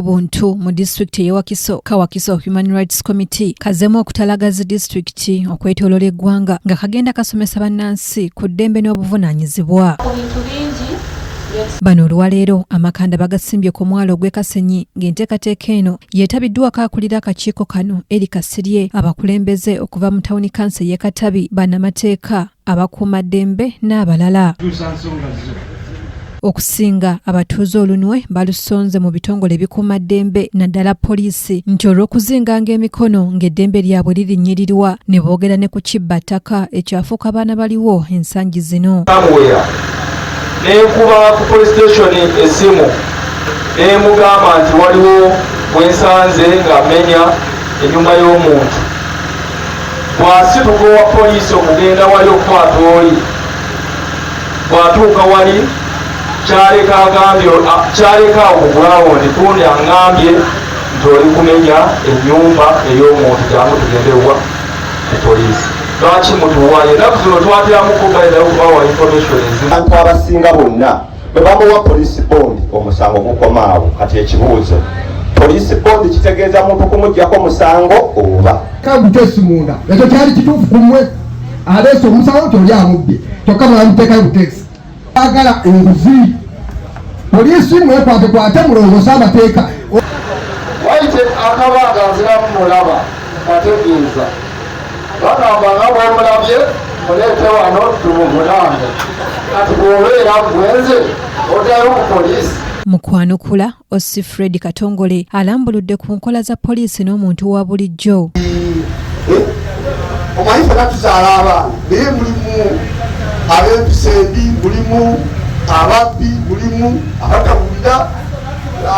by'obuntu mu disitulikiti y'e Wakiso. Kawakiso Human Rights Committee kazemu okutalagaza disitulikiti okwetooloola eggwanga nga kagenda kasomesa bannansi ku ddembe n'obuvunaanyizibwa. Bano olwaleero amakanda bagasimbye ku mwalo ogw'e Kasenyi ng'enteekateeka eno yeetabiddwako akulira akakiiko kano Eri Kasirye, abakulembeze okuva mu tawuni kansa y'e Katabi, bannamateeka, abakuumaddembe n'abalala. Okusinga abatuuze olunwe balusonze mu bitongole ebikuumaddembe naddala poliisi nti olw'okuzinganga emikono ng'eddembe lyabwe lirinnyirirwa, ne boogera ne ku kibbattaka ekyafuuka abaana baliwo ensangi zino. Nekuba ku police station esimu nemugamba nti waliwo wensanze ng'amenya ennyumba y'omuntu. Bw'asituka owa poliisi okugenda wali okukwata oli, bw'atuuka wali kyaleka awo grawundi kundi aŋŋambye nti oli kumenya ennyumba ey'omuntu, jangu tugendewa ku poliisi. Lwaki mutuwaye ennaku zino twatiramuko balina okubawa information ezimu. Abantu abasinga bonna bwe bamuwa poliisi bondi omusango gukomaawo. Kati ekibuuzo, poliisi bondi kitegeeza muntu kumuggyako musango oba kagutesi munda ekyo kyali kituufu kumwe aleese omusango tyoli amubbye kyokka mulamuteekayo buteesi agala enguzi. Poliisi mwekwatekwate mulongoosa amateeka. Waite akabanga nziramu mulaba kategeeza bagamba nga bwemulabye muleete wano tumuvulange kati bw'obeera gwenze odayo ku poliisi. Mukwanukula Ossi Fred Katongole alambuludde ku nkola za poliisi n'omuntu wa bulijjo. Omanyi ffenna tuzaala abaana naye mulimu ab'empisa embi, mulimu ababbi, mulimu abatabulira,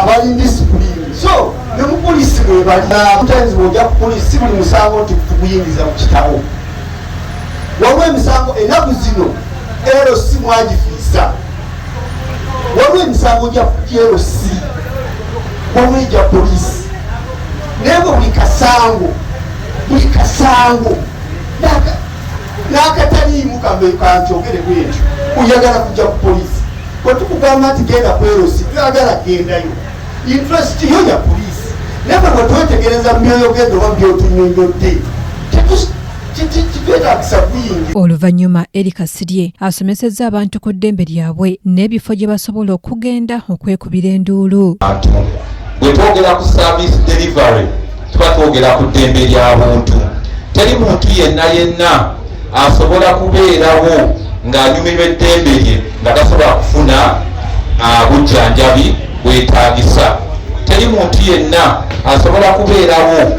abali disipulini. So ne mu poliisi mwe bali mutayinza bw'ojja ku poliisi buli musango nti tukuyingiza mu kitabo. Waliwo emisango ennaku zino LC mwagifiisa, waliwo emisango gya LC, waliwo egya poliisi. Naye buli kasango n'akataliimu kambe kankyogere bwentyo oyagala kujja ku poliisi. Bwe tukugamba nti genda ku LC tuyagala gendayo, interest yo ya poliisi. Naye bwe twetegereza mu byoyogedde oba byotunyonyodde kitwetagisa bwingi. Oluvannyuma Eri Kasirye asomesezza abantu ku ddembe lyabwe n'ebifo gye basobola okugenda okwekubira enduulu. Bwe twogera ku service delivery tuba twogera ku ddembe ly'abuntu. Teri muntu yenna asobola kubeerawo ng'anyumirwa eddembe lye nga tasobola kufuna bujjanjabi bwetaagisa. Teri muntu yenna asobola kubeerawo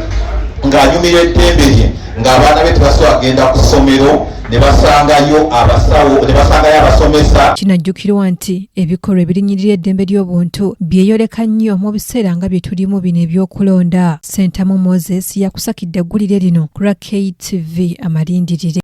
ng'anyumirwa eddembe lye ng'abaana be tebasobola kugenda ku ssomero ne basangayo abasawo ne basangayo abasomesa. Kinajjukirwa nti ebikolwa ebirinyirira eddembe ly'obuntu byeyoleka nnyo mu biseera nga bye tulimu bino ebyokulonda. Sentamu Moses yakusakidde eggulire lino ku KTV Amalindirire.